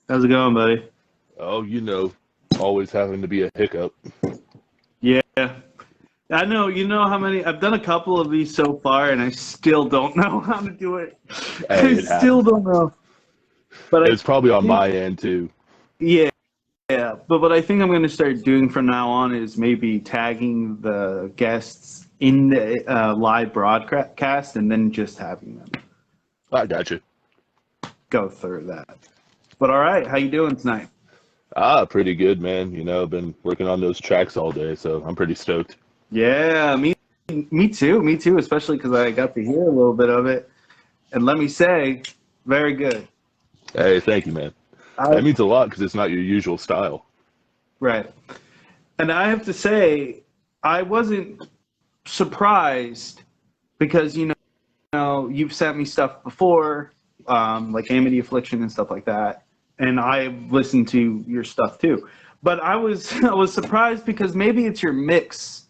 How's it going, buddy? Oh, always having to be a hiccup. Yeah. I know, how many I've done a couple of these so far and I still don't know how to do it. Hey, I it still happens. don't know. But I It's probably on think my end too. yeah, yeah. But what I think I'm going to start doing from now on is maybe tagging the guests in the live broadcast and then just having them I got you. go through that. But all right, how you doing tonight? Pretty good, man. I've been working on those tracks all day, so I'm pretty stoked. Yeah, me too. Me too, especially because I got to hear a little bit of it. And let me say, very good. Hey, thank you, man. I That means a lot because it's not your usual style. Right. And I have to say, I wasn't surprised because, you've sent me stuff before, like Amity Affliction and stuff like that. And I've listened to your stuff too. But I was I was surprised because maybe it's your mix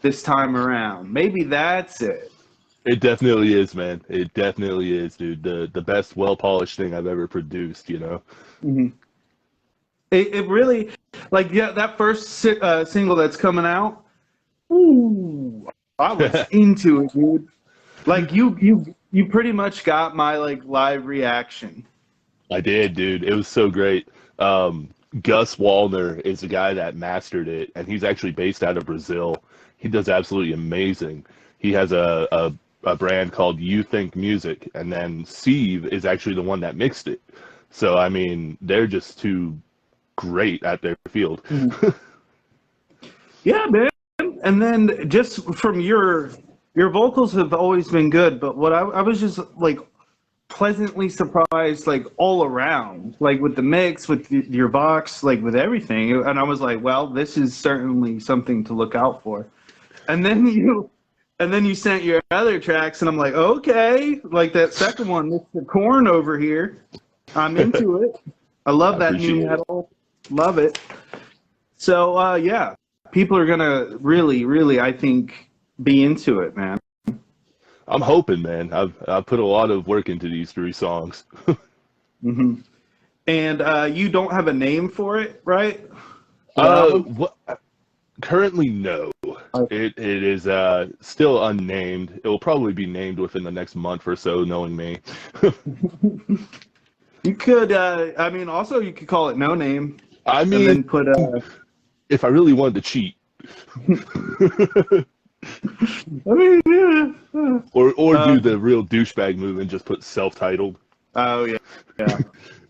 this time around. Maybe that's it. It definitely is, man. It definitely is, dude. The best, well polished thing I've ever produced. hmm it really, like, yeah, that first single that's coming out. Ooh, I was into it, dude. Like you pretty much got my like live reaction. I did, dude. It was so great. Gus Wallner is the guy that mastered it, and he's actually based out of Brazil. He does absolutely amazing. He has a brand called You Think Music, and then Steve is actually the one that mixed it. So, I mean, they're just too great at their field. Mhm. Yeah, man. And then just from your vocals have always been good, but what I was just like pleasantly surprised, like all around, like with the mix, with your box, like with everything. And I was like, well, this is certainly something to look out for. And then you sent your other tracks, and I'm like, okay, like that second one, Mr. Corn over here. I'm into it. I I love that new appreciate it. metal. Love it. So yeah, people are gonna really, really, I think, be into it, man. I'm hoping, man. I've put a lot of work into these three songs. hmm And you don't have a name for it, right? For the album? What currently no. It is still unnamed. It will probably be named within the next month or so, knowing me. You could, I mean, also you could call it No Name, I and mean, then put if I really wanted to cheat, I mean, yeah. or do Um, the real douchebag move and just put self-titled. oh yeah, yeah.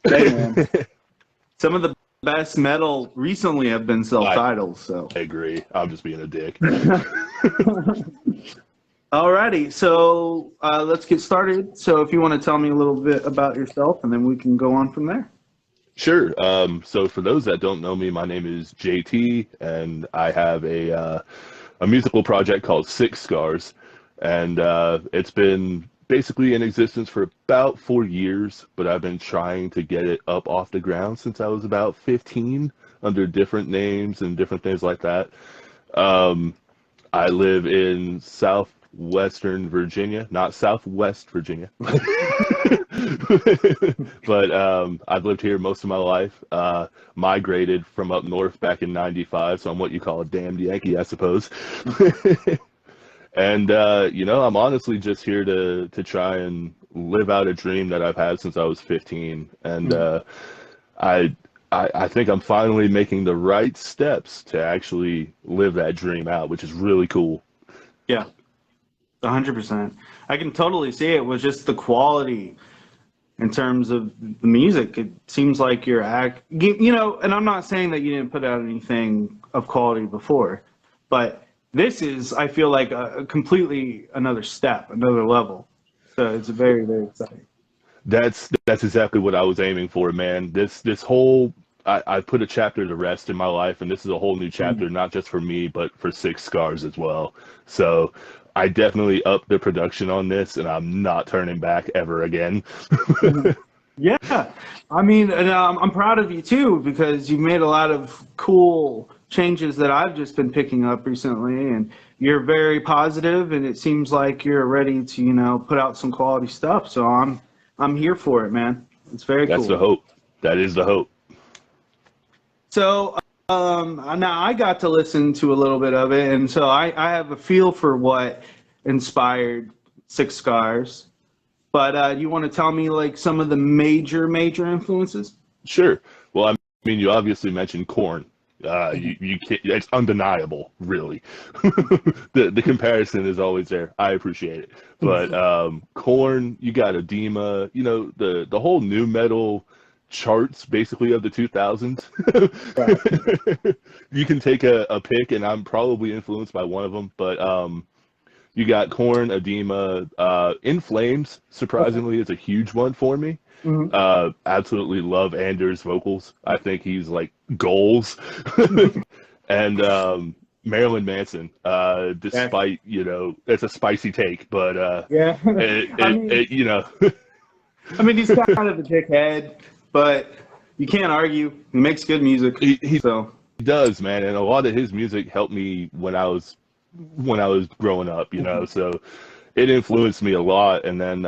Hey man, some of the best metal recently have been I self-titled. So, agree. I'm just being a dick. alrighty, so let's get started. So, if you want to tell me a little bit about yourself, and then we can go on from there. Sure. So for those that don't know me, my name is JT, and I have a musical project called Six Scars, and it's been basically in existence for about 4 years, but I've been trying to get it up off the ground since I was about 15 under different names and different things like that. Um, I live in southwestern Virginia, not Southwest Virginia. But I've lived here most of my life. Migrated from up north back in '95, so I'm what you call a damned Yankee, I suppose. And I'm honestly just here to try and live out a dream that I've had since I was 15. And Mhm. I, I think I'm finally making the right steps to actually live that dream out, which is really cool. Yeah, 100%. I can totally see it was just the quality in terms of the music. It seems like and I'm not saying that you didn't put out anything of quality before, but this is, I feel like, a completely another step, another level. So it's very, very exciting. That's exactly what I was aiming for, man. This whole I put a chapter to rest in my life, and this is a whole new chapter, not just for me, but for Six Scars as well. So I definitely upped the production on this, and I'm not turning back ever again. Mhm. Yeah, I mean, and I'm proud of you too because you've made a lot of cool changes that I've just been picking up recently, and you're very positive, and it seems like you're ready to, put out some quality stuff. So I'm here for it, man. It's very That's the cool. hope. That is the hope. So now I got to listen to a little bit of it, and so I have a feel for what inspired Six Scars. But you want to tell me like some of the major influences? Sure. Well, I mean, you obviously mentioned corn. You can't, it's undeniable, really. The comparison is always there. I appreciate it. But corn, you got edema, you know, the whole new metal charts basically of the 2000s. Right. You can take a pick, and I'm probably influenced by one of them. But you got corn, edema, In Flames, surprisingly, is a huge one for me. Absolutely love Anders' vocals. I think he's like goals. And Marilyn Manson, despite, you know, it's a spicy take, but Yeah. you know, I mean, he's kind of a dickhead, but you can't argue. He makes good music. he So does, man. And a lot of his music helped me when I was growing up, you know, so it influenced me a lot. And then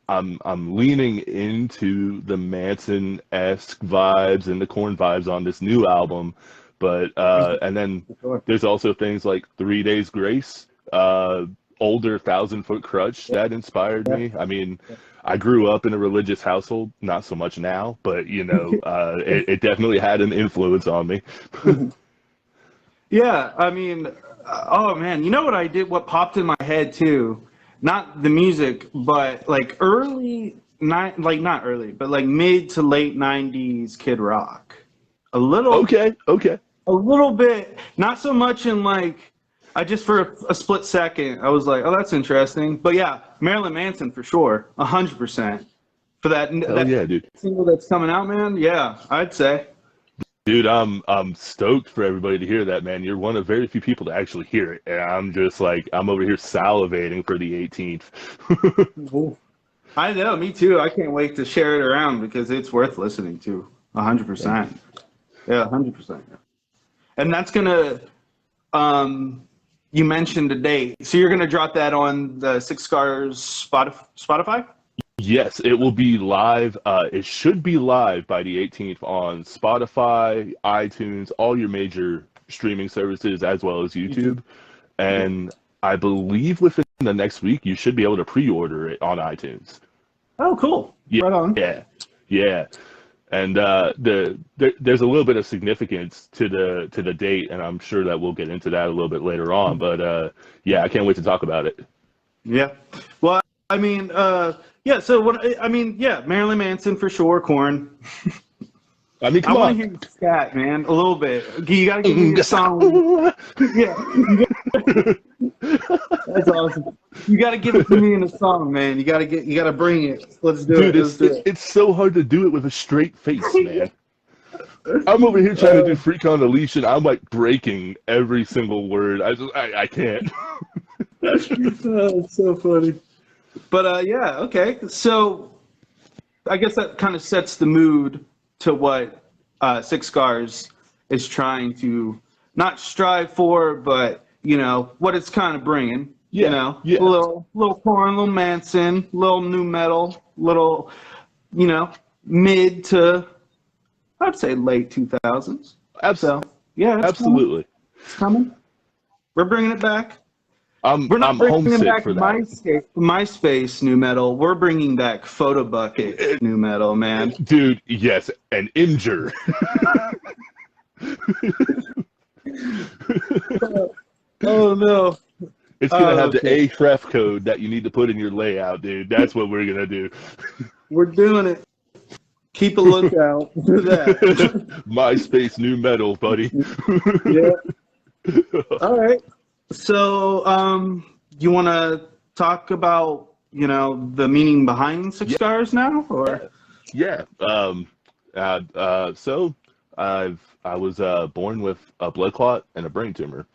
I'm leaning into the Manson-esque vibes and the Korn vibes on this new album. But and then there's also things like 3 Days Grace, older 1,000 Foot Krutch that inspired me. I mean, I grew up in a religious household, not so much now, but you know, it definitely had an influence on me. yeah, I mean, oh man, you know what I did? What popped in my head too? Not the music, but like not early, but like mid to late '90s Kid Rock. A little, Okay. a little bit, not so much in like. I just for a split second, I was like, oh, that's interesting. But yeah, Marilyn Manson for sure, 100% for that Hell yeah, dude. single that's coming out, man. Yeah, I'd say. Dude, I'm stoked for everybody to hear that, man. You're one of very few people to actually hear it. And I'm just like, I'm over here salivating for the 18th. Ooh. I know, me too. I can't wait to share it around because it's worth listening to, 100%. Yeah, 100%. And that's gonna, you mentioned a date, so you're gonna drop that on the Six Scars Spotify? Yes, it will be live. It should be live by the 18th on Spotify, iTunes, all your major streaming services, as well as YouTube. And I believe within the next week, you should be able to pre-order it on iTunes. Oh, cool. Yeah, Right on. yeah. And there's a little bit of significance to the date, and I'm sure that we'll get into that a little bit later on. But yeah, I can't wait to talk about it. Yeah. Well, I mean, yeah. So what? I mean, yeah. Marilyn Manson for sure. Korn. I mean, I come want on. to hear you scat, man, a little bit. You gotta give me a song. Yeah. That's awesome. You gotta give it to me in a song, man. You gotta bring it. Let's do Dude, it. Let's do it. it's so hard to do it with a straight face, man. I'm over here trying to do Freak on a Leash, and I'm like breaking every single word. I can't. Oh, it's so funny. But yeah, okay. So I guess that kind of sets the mood to what Six Scars is trying to not strive for, but you know what it's kind of bringing. Yeah, You know, yeah. a little Korn, little Manson, little new metal, little, you know, mid to I'd say late 2000s. So yeah, it's Absolutely. It's coming. We're bringing it back. I'm We're not bringing homesick back for that. MySpace new metal. We're bringing back Photo Bucket new metal, man. Dude, yes, and Imgur. Oh no. It's gonna have okay. the Ahref code that you need to put in your layout, dude. That's what we're gonna do. We're doing it. Keep a lookout for that. MySpace new metal, buddy. Yeah. All right. So, you want to talk about, you know, the meaning behind Six Scars now, or? Yeah. So I was born with a blood clot and a brain tumor,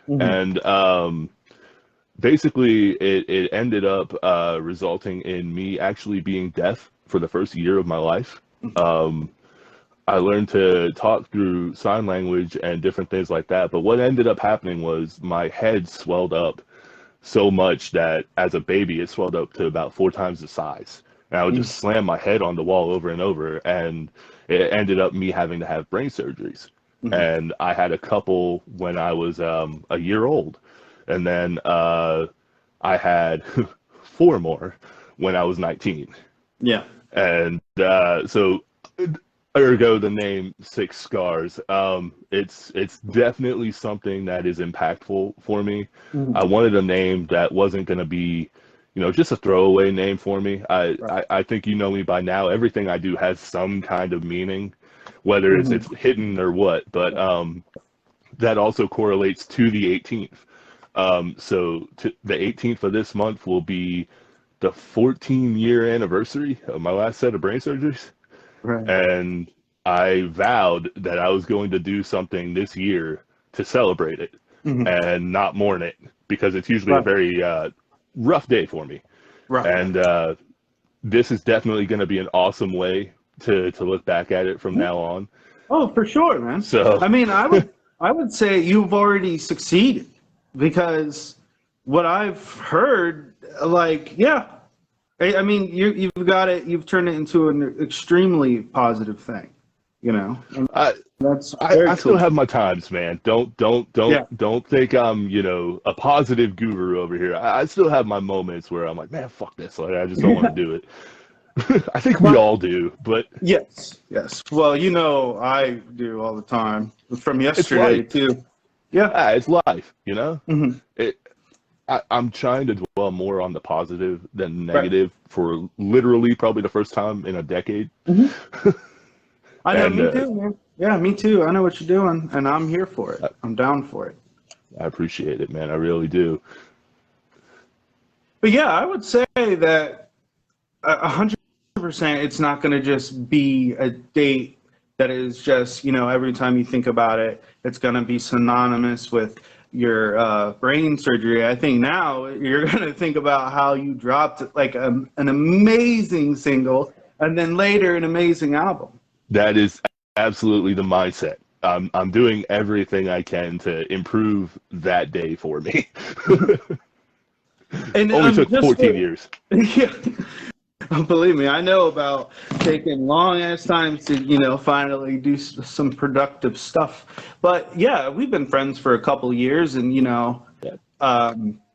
and basically it ended up resulting in me actually being deaf for the first year of my life. I learned to talk through sign language and different things like that. But what ended up happening was my head swelled up so much that as a baby, it swelled up to about 4 times the size. and I would just slam my head on the wall over and over, and it ended up me having to have brain surgeries. And I had a couple when I was a year old, and then I had four more when I was 19. Yeah. And so ergo the name Six Scars. It's definitely something that is impactful for me. I wanted a name that wasn't going to be, just a throwaway name for me. I think you know me by now. Everything I do has some kind of meaning, whether it's hidden or what. But that also correlates to the 18th. So the 18th of this month will be the 14-year anniversary of my last set of brain surgeries. Right. And I vowed that I was going to do something this year to celebrate it and not mourn it, because it's usually a very rough day for me. Right. And this is definitely going to be an awesome way to look back at it from now on. Oh, for sure, man. So I mean, I would say you've already succeeded, because what I've heard, like, yeah, I mean, you've got it. You've turned it into an extremely positive thing, And that's I still have my times, man. Don't think I'm a positive guru over here. I still have my moments where I'm like, man, fuck this. Like, I just don't want to do it. I think we all do, but yes. Well, I do all the time. From yesterday too. Yeah, it's life. I'm trying to dwell more on the positive than negative for literally probably the first time in a decade. I know, me too, man. Yeah, me too. I know what you're doing, and I'm here for it. I'm down for it. I appreciate it, man. I really do. But yeah, I would say that 100%, it's not going to just be a date that is just, every time you think about it, it's going to be synonymous with your brain surgery. I think now you're going to think about how you dropped like an amazing single, and then later an amazing album. That is absolutely the mindset. I'm doing everything I can to improve that day for me. And only took 14 years. Yeah. Believe me, I know about taking long ass times to, finally do some productive stuff. But yeah, we've been friends for a couple of years, and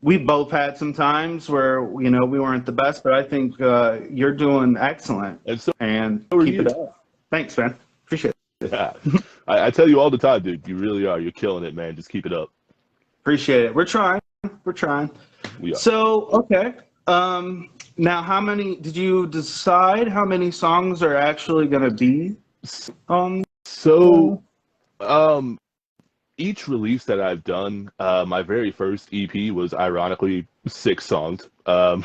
we both had some times where we weren't the best, but I think you're doing excellent. And keep it up. Thanks, man. Appreciate it. Yeah. I tell you all the time, dude. You really are. You're killing it, man. Just keep it up. Appreciate it. We're trying. We are. So okay. Now, did you decide how many songs are actually going to be on? So, each release that I've done, my very first EP was ironically 6 songs. And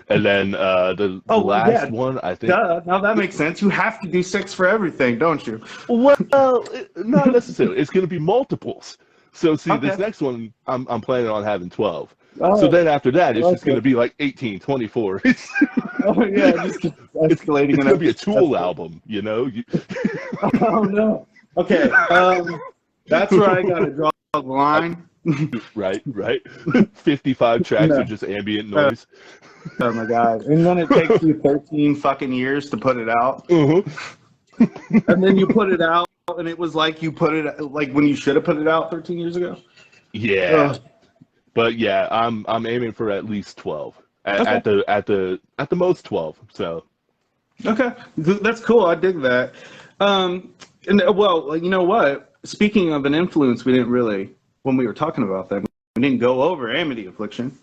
then the last one, I think. Now that makes sense. You have to do 6 for everything, don't you? Well, not necessarily. It's going to be multiples. So see, this next one, I'm planning on having 12. So then after that, it's just going to be like 18, 24. Oh yeah, just keep escalating. It's going to be a Tool album, Oh no. Okay. That's where I got to draw the line. Right. 55 tracks of just ambient noise. Oh my god. And then it takes you 13 fucking years to put it out. And then you put it out, and it was like you put it like when you should have put it out 13 years ago. Yeah. But yeah, I'm aiming for at least 12. At the most 12. So. Okay, that's cool. I dig that. And well, you know what? Speaking of an influence, we didn't really, when we were talking about that, we didn't go over Amity Affliction.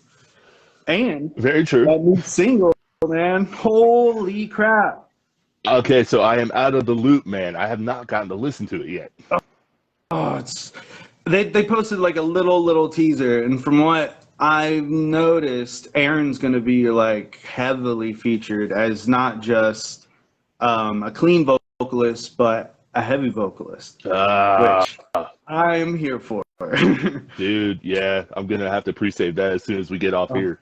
And very true. That new single, man. Holy crap. Okay, so I am out of the loop, man. I have not gotten to listen to it yet. Oh, they posted like a little teaser, and from what I've noticed, Aaron's going to be like heavily featured as not just a clean vocalist, but a heavy vocalist, which I'm here for. Dude, yeah, I'm going to have to pre-save that as soon as we get off here.